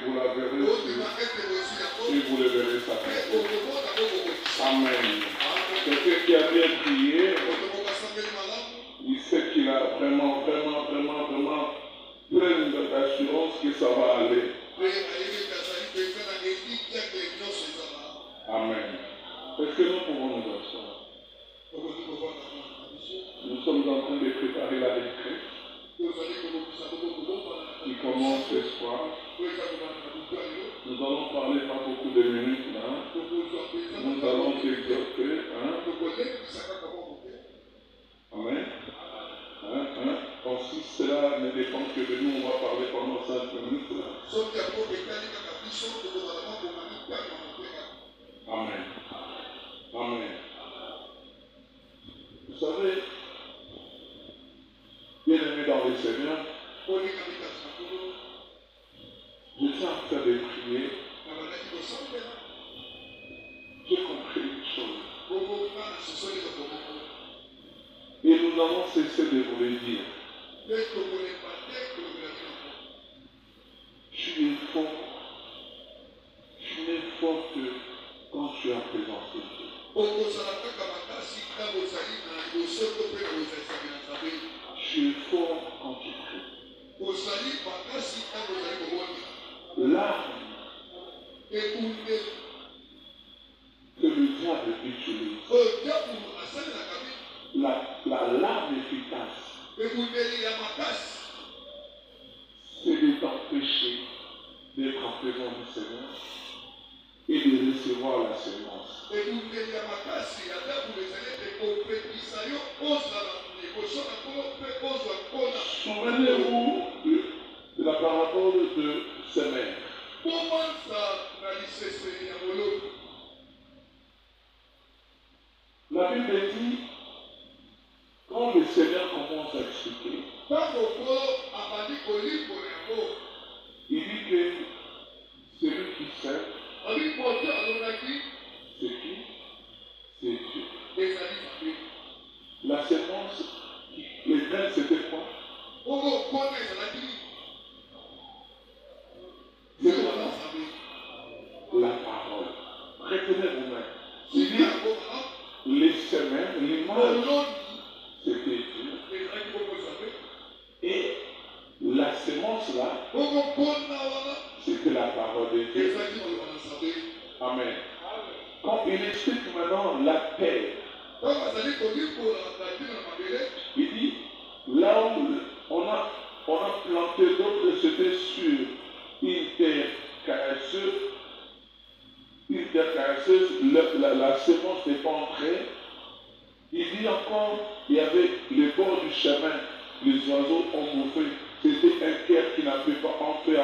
vous la verrez et vous le verrez s'accomplir. Amen. Quelqu'un qui a bien prié, il sait qu'il a vraiment plein d'assurance que ça va aller. Amen. Est-ce que nous pouvons nous asseoir? Nous sommes en train de préparer la retraite qui commence ce soir. Nous allons parler pas beaucoup de minutes là. Nous allons s'exhorter. Amen. Si cela ne dépend que de nous, on va parler pendant 5 minutes là. Amen. Amen. Vous savez, bien-aimés dans le Seigneur, je tiens à faire des prières. J'ai compris une chose. Et nous n'avons cessé de vous le dire. Tu es fort. Tu es forte quand tu es en présence de Dieu. Tu es fort quand tu pries. L'arme que le diable utilise, l'arme efficace, c'est de t'empêcher d'être en présence du Seigneur et de recevoir la sémence. Souvenez-vous de la parabole de Sémère. La Bible dit, quand le Seigneur commence à expliquer, il dit que celui qui sème, c'est qui? C'est Dieu. La sémence, les graines, c'était quoi? C'est la parole. Retenez vous-même. Il dit, les semaines, l'image, c'était Dieu. Et la sémence là, c'était la parole de Dieu. Amen. Quand il explique maintenant la paix, il dit, là où on a planté d'autres, c'était sur une terre caresseuse, la sémence n'est pas entrée. Il dit encore, il y avait les bords du chemin, les oiseaux ont bouffé. C'était un cœur qui n'avait pas entrer.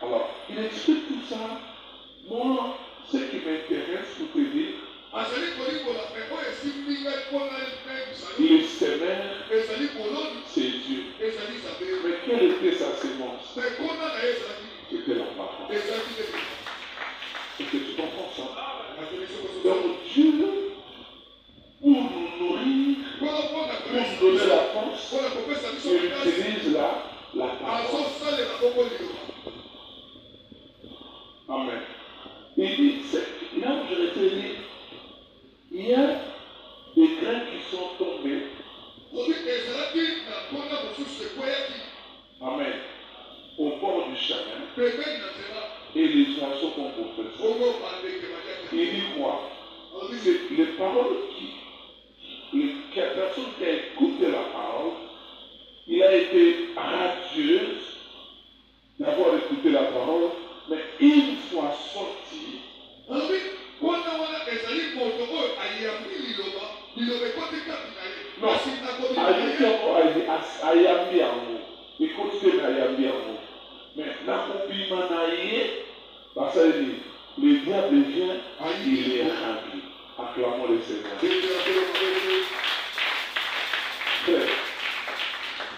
Alors, il explique tout ça. Moi, ce qui m'intéresse pour te dire, les sémères, c'est Dieu. Mais quelle était sa sémence? C'était la parole. Est-ce que tu comprends ça? Donc Dieu, pour nous nourrir, pour nous donner la force, il utilise la parole. Amen. Il dit, là où je vais te dire, il y a des graines qui sont tombées. Amen. Au bord du chemin. Et les oiseaux ont bouffé ça. Il dit quoi? C'est les paroles la personne qui a écouté la parole, il a été radieuse d'avoir écouté la parole, mais une fois sorti, mais le diable vient, il est rempli. Acclamons le Seigneur.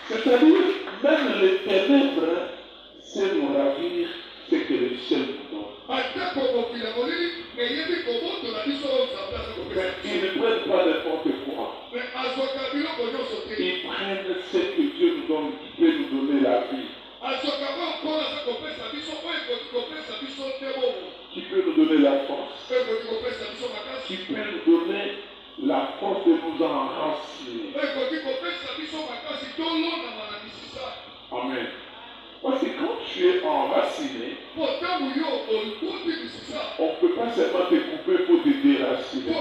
C'est-à-dire, même les ténèbres, c'est nous ravir ce que le ciel nous donne. Ils ne prennent pas n'importe quoi. Ils prennent ce que Dieu nous donne, qui peut nous donner la vie. Qui peut nous donner la force. Qui peut nous donner la force de nous enraciner. Amen. Parce que quand tu es enraciné, on ne peut pas seulement te couper pour te déraciner.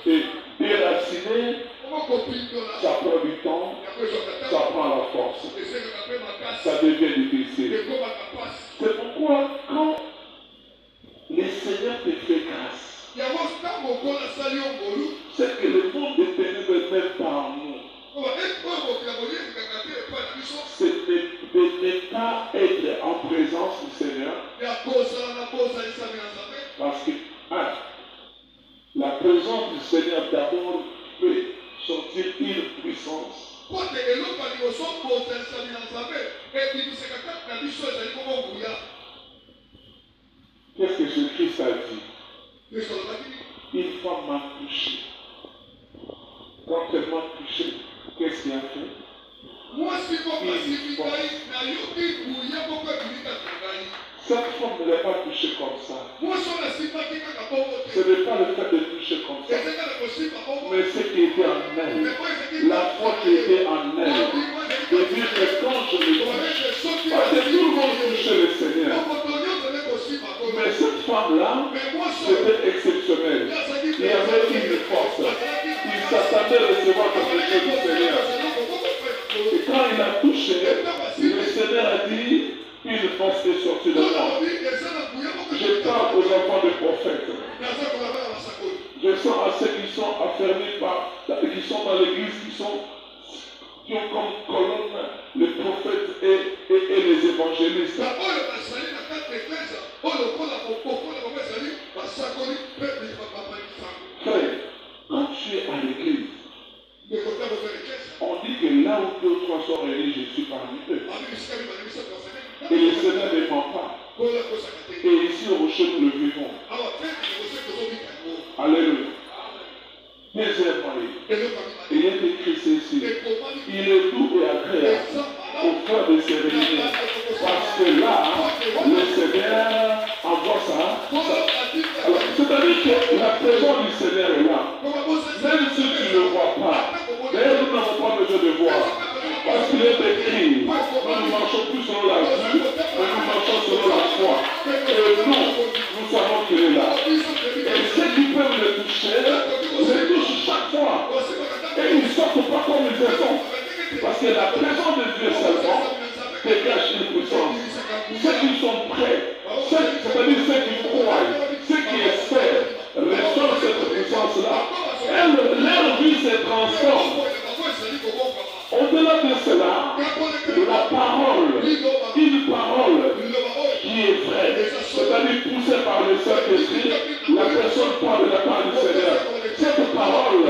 Et déraciner, ça prend du temps, ça prend la force. Ça devient difficile. C'est pourquoi quand le Seigneur te fait grâce, c'est que le monde des ténèbres n'est pas en nous. C'est de ne pas être en présence du Seigneur. Parce que la présence du Seigneur d'abord peut sortir une puissance. Qu'est-ce que ce Christ a dit? Une femme m'a touché. Quand elle m'a touché, qu'est-ce qu'il a fait? Cette femme ne l'a pas touché comme ça. Ce n'est pas le fait de toucher comme ça, mais ce qui était en elle, la foi qui était en elle, de dire que quand je le touche, parce que tout le monde touchait le Seigneur, mais cette femme-là, c'était exceptionnel. Il y avait une force. Il s'attendait à recevoir quelque chose du Seigneur. Et quand il a touché, le Seigneur a dit, une force est sortie de moi. Je parle aux enfants des prophètes. Je sens à ceux qui sont affermis qui sont dans l'église, qui ont comme colonne les prophètes et les évangélistes. Frère, quand tu es à l'église, on dit que là où 2 ou 3 sont réunis, je suis parmi eux. Et le Seigneur ne ment pas. Et ici au rocher, nous le vivons. Alléluia. Deuxièmement, il est écrit ceci. Il est doux et agréable au frère de se réunir. Parce que là, le Seigneur envoie ça. C'est-à-dire que la présence du Seigneur est là. Même si tu ne le vois pas, d'ailleurs nous n'avons pas besoin de voir. Parce qu'il est écrit, nous ne marchons plus selon la vue, mais nous marchons selon la foi. Et nous savons qu'il est là. Et ceux qui peuvent le toucher, le touchent chaque fois. Et ils ne sortent pas comme ils sont. Parce que la présence de Dieu seulement dégage une puissance. Ceux qui sont prêts, c'est-à-dire ceux qui croient, ceux qui espèrent, reçoivent cette puissance-là, leur vie se transforme. Au-delà de cela, la parole, une parole qui est vraie, c'est-à-dire poussée par le Saint-Esprit, la personne parle de la part du Seigneur. Cette parole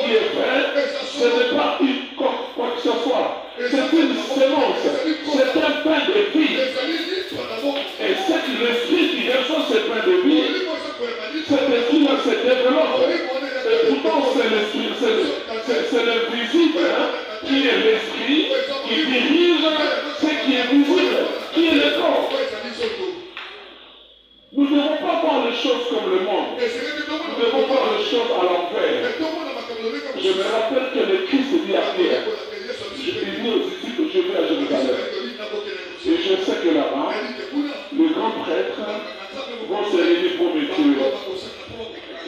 qui est vraie, ce n'est pas quoi que ce soit, c'est une semence, c'est un pain de vie. Et c'est l'esprit qui reçoit ce pain de vie, cet esprit-là se développe. Et pourtant, c'est l'esprit, c'est le visible, qui est l'esprit, qui dirige ce qui est visible, qui est le corps. Nous ne devons pas voir les choses comme le monde. Nous devons voir les choses à l'envers. Je me rappelle que le Christ dit à Pierre, il dit aux disciples, je vais à Jérusalem. Et je sais que là-bas, les grands prêtres vont se réunir pour me tuer.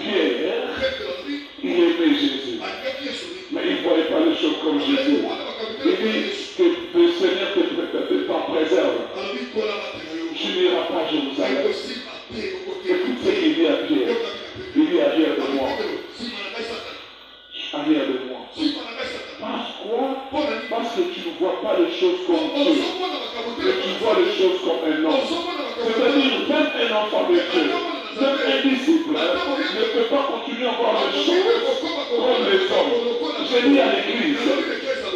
Pierre, il aimait Jésus. Mais il ne voyait pas les choses comme Jésus. Il dit que le Seigneur t'en préserve. Tu n'iras pas à Jérusalem. Écoute ce qu'il dit à Pierre. Il dit arrière de moi. Arrière de moi. Pourquoi? Parce que tu ne vois pas les choses comme Dieu. Mais tu vois les choses comme un homme. C'est-à-dire, même un enfant de Dieu, même un disciple, ne peut pas continuer à voir les choses comme les hommes. J'ai dit à l'église,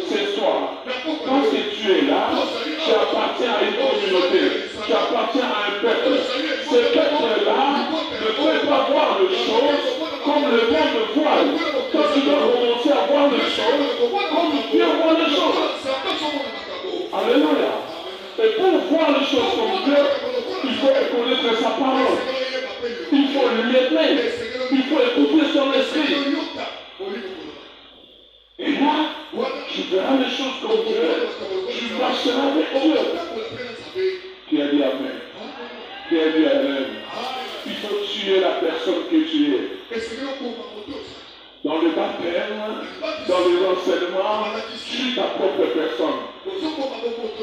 ce soir, parce que tu es là, tu appartiens à une communauté, tu parole. Il faut l'aimer. Il faut écouter son esprit. Et là, tu verras les choses comme Dieu. Tu marcheras avec Dieu. Qui a dit Amen? Qui a dit Amen? Il faut tuer la personne que tu es. Dans le baptême, dans les enseignements, tue ta propre personne.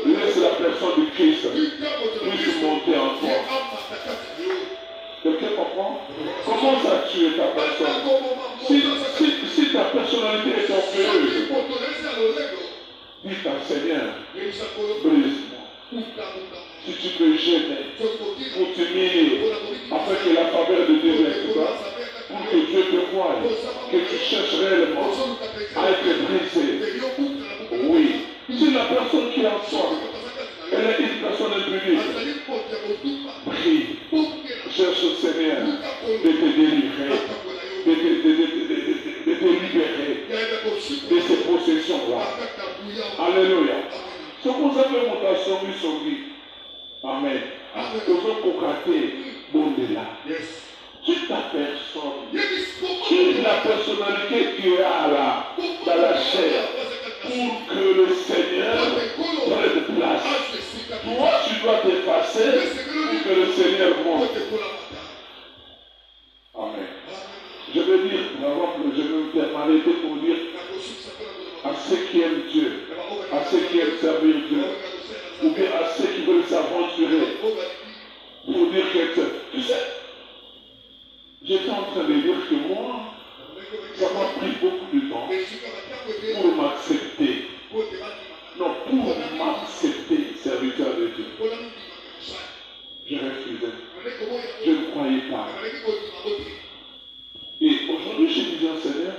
Laisse la personne du Christ puisse monter en toi. Quelqu'un comprend? Comment ça tuer ta personne? Si ta personnalité est orgueilleuse, dis à Seigneur, brise-moi. Si tu peux gêner, pour t'humilier, afin que la faveur de Dieu vienne sur toi, pour que Dieu te voie, que tu cherches réellement à être brisé. Oui. Si la personne qui est en soi, elle est une personne impudique, prie, cherche le Seigneur de te délivrer, de te libérer de ces possessions-là. Alléluia. Ce que vous avez mutation, oui, son vie. Amen. Vous avez cocaté, bon de là. Toute ta personne, toute la personnalité qui est là, dans la chair, pour que le Seigneur prenne place. Toi, tu dois t'effacer pour que le Seigneur monte. Amen. Je veux dire, par exemple, je vais m'arrêter pour dire à ceux qui aiment Dieu, à ceux qui aiment servir Dieu, ou bien à ceux qui veulent s'aventurer, pour dire que, tu sais, j'étais en train de dire que moi, ça m'a pris beaucoup de temps pour m'accepter. Non, pour m'accepter, serviteur de Dieu. Je refusais. Je ne croyais pas. Et aujourd'hui, je disais au Seigneur,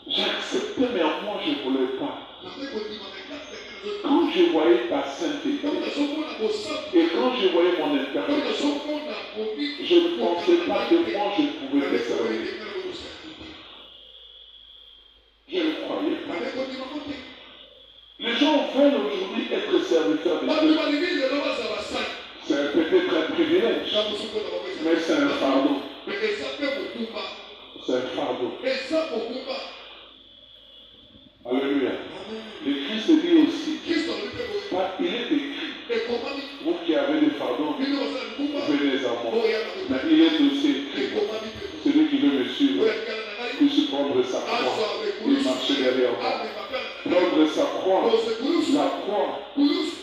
j'acceptais, mais en moi, je ne voulais pas. Quand je voyais ta sainteté, et quand je voyais mon imperfection, je ne pensais pas que moi, je pouvais te servir. Je ne croyais pas. Les gens veulent aujourd'hui être serviteurs de Dieu. C'est peut-être un privilège, mais c'est un fardeau. C'est un fardeau. Alléluia. Le Christ dit aussi, il est écrit, vous qui avez des fardeaux, venez à moi. Mais il est aussi écrit, celui qui veut me suivre, puisse prendre sa croix et marcher derrière moi. Prendre sa croix, la croix,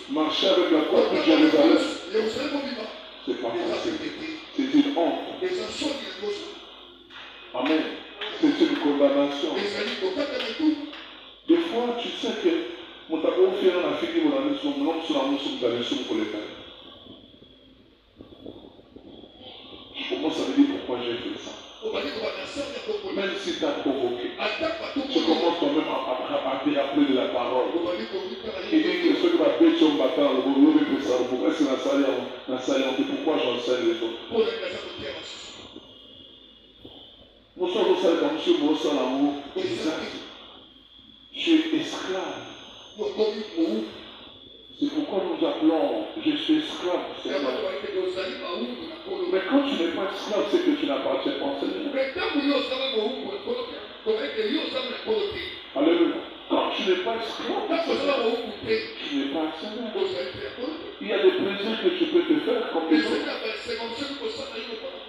marcher avec la croix pour Jérusalem. C'est pas facile. C'est une honte. Amen. C'est une condamnation. Des fois, tu sais que mon tabou fait un affaire qui vous l'a mis sur mon nom, sur la mousse, vous allez sur pour les faire. Je commence à me dire pourquoi j'ai fait ça. Même si tu as provoqué, tu commences quand même à te rappeler de la parole. Il dit que ceux qui vont bêter sur le bâtard, le boulot, le ça, pourquoi c'est la salle, pourquoi j'enseigne les autres. Nous sommes au salle comme si nous sommes l'amour. Tu es esclave. C'est pourquoi nous appelons je suis esclave. Mais quand tu n'es pas esclave, c'est que tu n'appartiens pas au Seigneur. Alléluia. Quand tu n'es pas esclave, tu n'es pas Seigneur. Il y a des plaisirs que tu peux te faire comme les autres.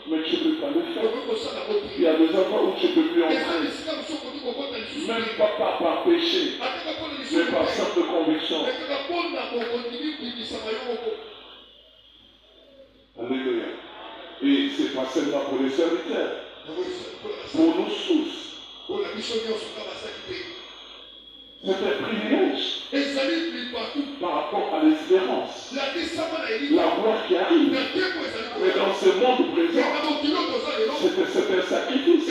Mais tu ne peux pas le faire. Il y a des endroits où tu ne peux plus entrer. Même pas par péché, mais par simple conviction. Alléluia. Et ce n'est pas seulement pour les serviteurs, pour nous tous. C'est un privilège par rapport à l'espérance, la gloire qui arrive. Mais dans ce monde présent, c'est un sacrifice.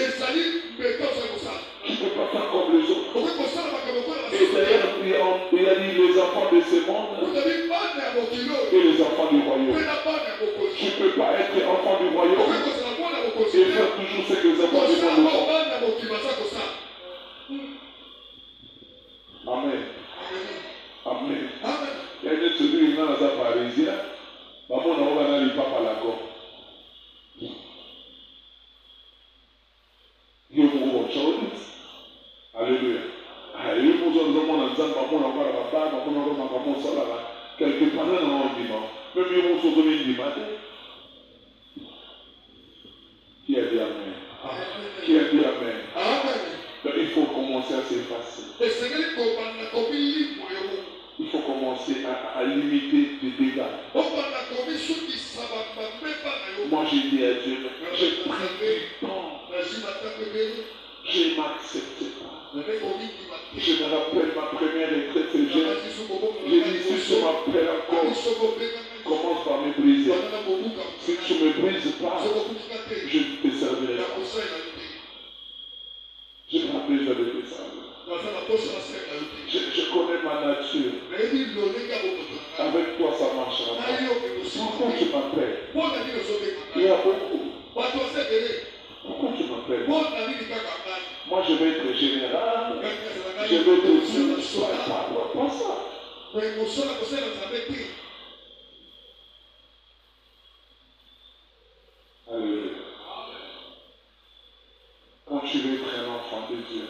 Tu ne peux pas faire comme les autres. Et d'ailleurs, il a dit les enfants de ce monde et les enfants du royaume. Tu ne peux pas être enfant du royaume et faire toujours ce que les enfants du monde font. Amen. Amen. Il y a une celui qui est dans la parisien. Maman n'a quelque part dans le dimanche. Même si on se retrouve dimanche. Qui a dit Amen? Qui a dit Amen? Donc, il faut commencer à s'effacer. Il faut commencer à limiter les dégâts. Moi, j'ai dit à Dieu, j'ai pris du temps. Je ne m'acceptais pas. Je me rappelle ma première retraite. J'ai dit, si tu m'appelles encore, commence par me briser. Si tu ne me brises pas, je ne te servirai pas. Je n'ai pas besoin de te servir. Je connais ma nature. Avec toi, ça marchera pas. Pourquoi tu m'appelles? Il y a beaucoup. Pourquoi tu m'appelles? Moi, je vais être général. Je vais te dire, pas ça. Alléluia. Quand tu veux être un enfant de Dieu,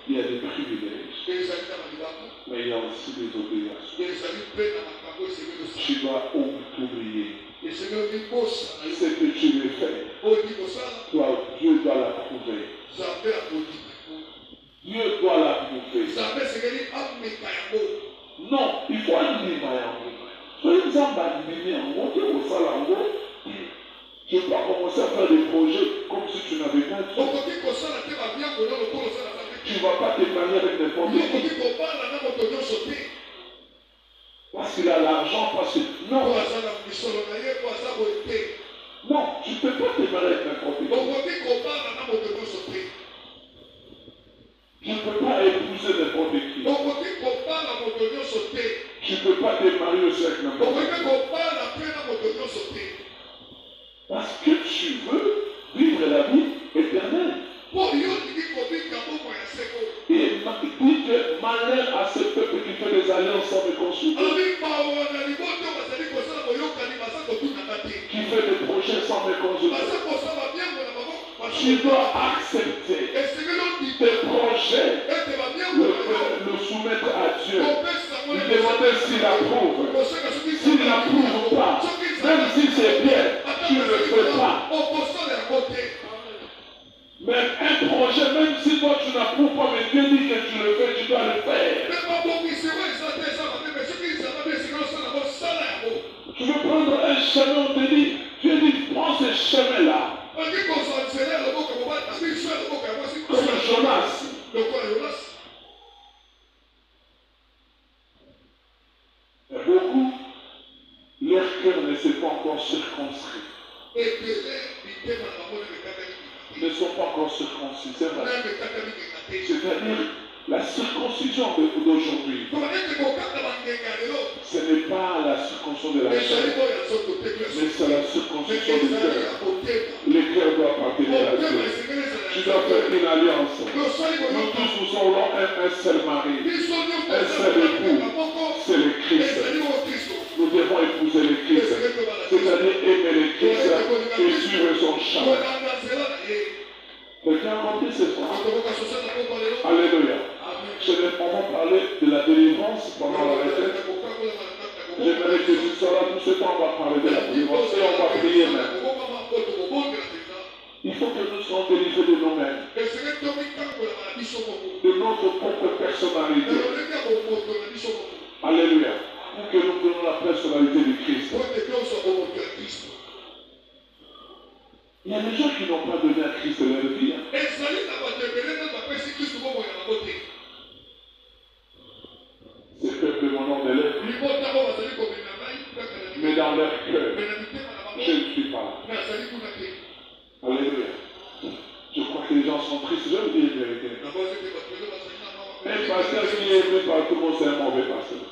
il y a des privilèges, mais il y a aussi des obligations. Tu dois oublier. Ce que tu veux faire, Dieu doit l'approuver. Dieu doit l'approuver. Non, il faut animer. Soyez tu ne peux pas commencer à faire des projets comme si tu n'avais pas de temps. Tu ne vas pas te marier avec n'importe qui. Parce qu'il a l'argent, parce que... Non. Non, tu ne peux pas te marier avec n'importe qui. Tu ne peux pas épouser n'importe qui. Tu ne peux pas te marier aussi avec n'importe qui. Parce que tu veux vivre la vie éternelle. Et il dit que malheur à ce peuple qui fait des alliances sans me consulter. Qui fait des projets sans me consulter. Tu dois accepter tes projets, le soumettre à Dieu. Lui demander s'il approuve. S'il n'approuve pas, même si c'est bien, tu ne le fais pas. Mais un projet, même si toi tu n'approuves pas, mais Dieu dit que tu le fais, tu dois le faire. Tu veux prendre un chemin, on te dit, Dieu dit, prends ce chemin-là. Comme Jonas. Beaucoup, leur cœur ne s'est pas encore circonscrit. Ne sont pas encore circoncis, c'est vrai. C'est-à-dire, la circoncision d'aujourd'hui, ce n'est pas la circoncision de la chair, mais c'est la circoncision du cœur. Le cœur doit appartenir à Dieu. Tu dois faire une alliance. Nous tous, nous aurons un seul mari, un seul époux, c'est le Christ. Nous devons épouser le Christ, c'est-à-dire aimer le Christ et suivre son chemin. Quelqu'un a compris ce soir? Alléluia. Je vais vraiment parler de la délivrance pendant la retraite. J'aimerais que tu sois là tout ce temps, on va parler de la délivrance et on va prier même. Il faut que nous soyons délivrés de nous-mêmes, de notre propre personnalité. Alléluia. Pour que nous prenions la personnalité du Christ. Il y a des gens qui n'ont pas donné à Christ leur vie. Ces peuples mon nom de l'être. Mais dans leur cœur, je ne suis pas là. Alléluia. Je crois que les gens sont tristes. Je veux dire la vérité. Un pasteur qui est aimé par tout le monde, c'est un mauvais pasteur.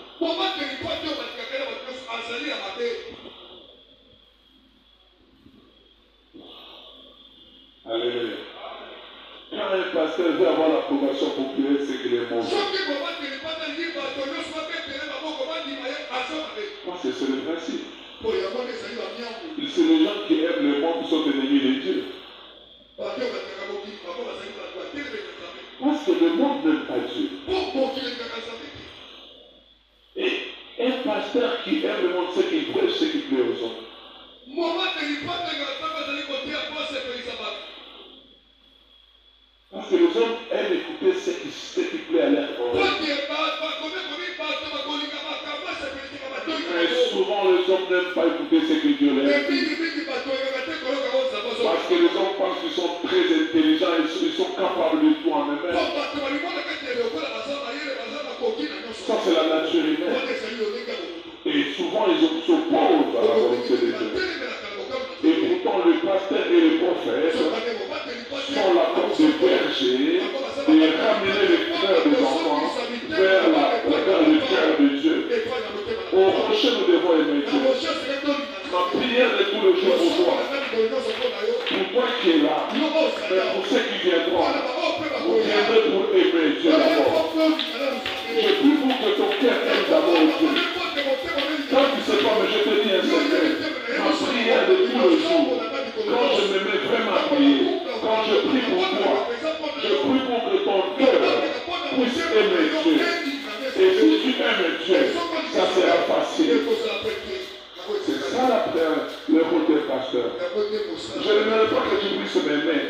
Alléluia. Quand un pasteur veut avoir l'approbation populaire, c'est qu'il est mauvais. Parce que c'est le principe. C'est les gens qui aiment le monde qui sont ennemis de Dieu. Parce que le monde n'aime pas Dieu. aiment écouter ce qui plaît à leur oreille. Mais souvent les hommes n'aiment pas écouter ce que Dieu leur dit. Parce que les hommes pensent qu'ils sont très intelligents, ils sont capables de tout en eux-mêmes. Ça c'est la nature humaine. Et souvent ils s'opposent à la volonté de Dieu. Et pourtant le pasteur et le prophète sont là comme des bergers et ramener le cœur des enfants vers le cœur de Dieu. Au prochain nous devons aimer Dieu. Ma prière de tous les jours pour toi qui es là, mais pour ceux qui viendront, vous viendrez pour aimer Dieu d'abord. Je prie pour que ton cœur aime d'abord Dieu. Quand tu ne sais pas, mais je te dis un secret. Ma prière de tous les jours, quand je me mets vraiment à prier, quand je prie pour toi, je prie pour que ton cœur puisse aimer Dieu. Et si tu aimes Dieu, ça sera facile. C'est ça la prière, le rôle des pasteurs. Je n'aimerais pas que tu puisses m'aimer,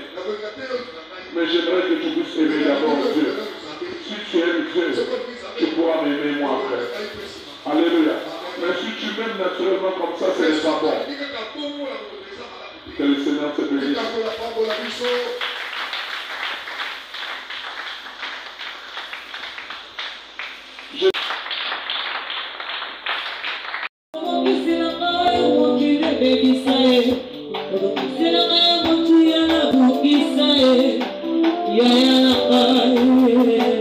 mais j'aimerais que tu puisses aimer d'abord Dieu. Si tu aimes Dieu, tu pourras m'aimer moi après. Alléluia. Mais si tu m'aimes naturellement comme ça, ce n'est pas bon. Que le Seigneur te bénisse. Yeah.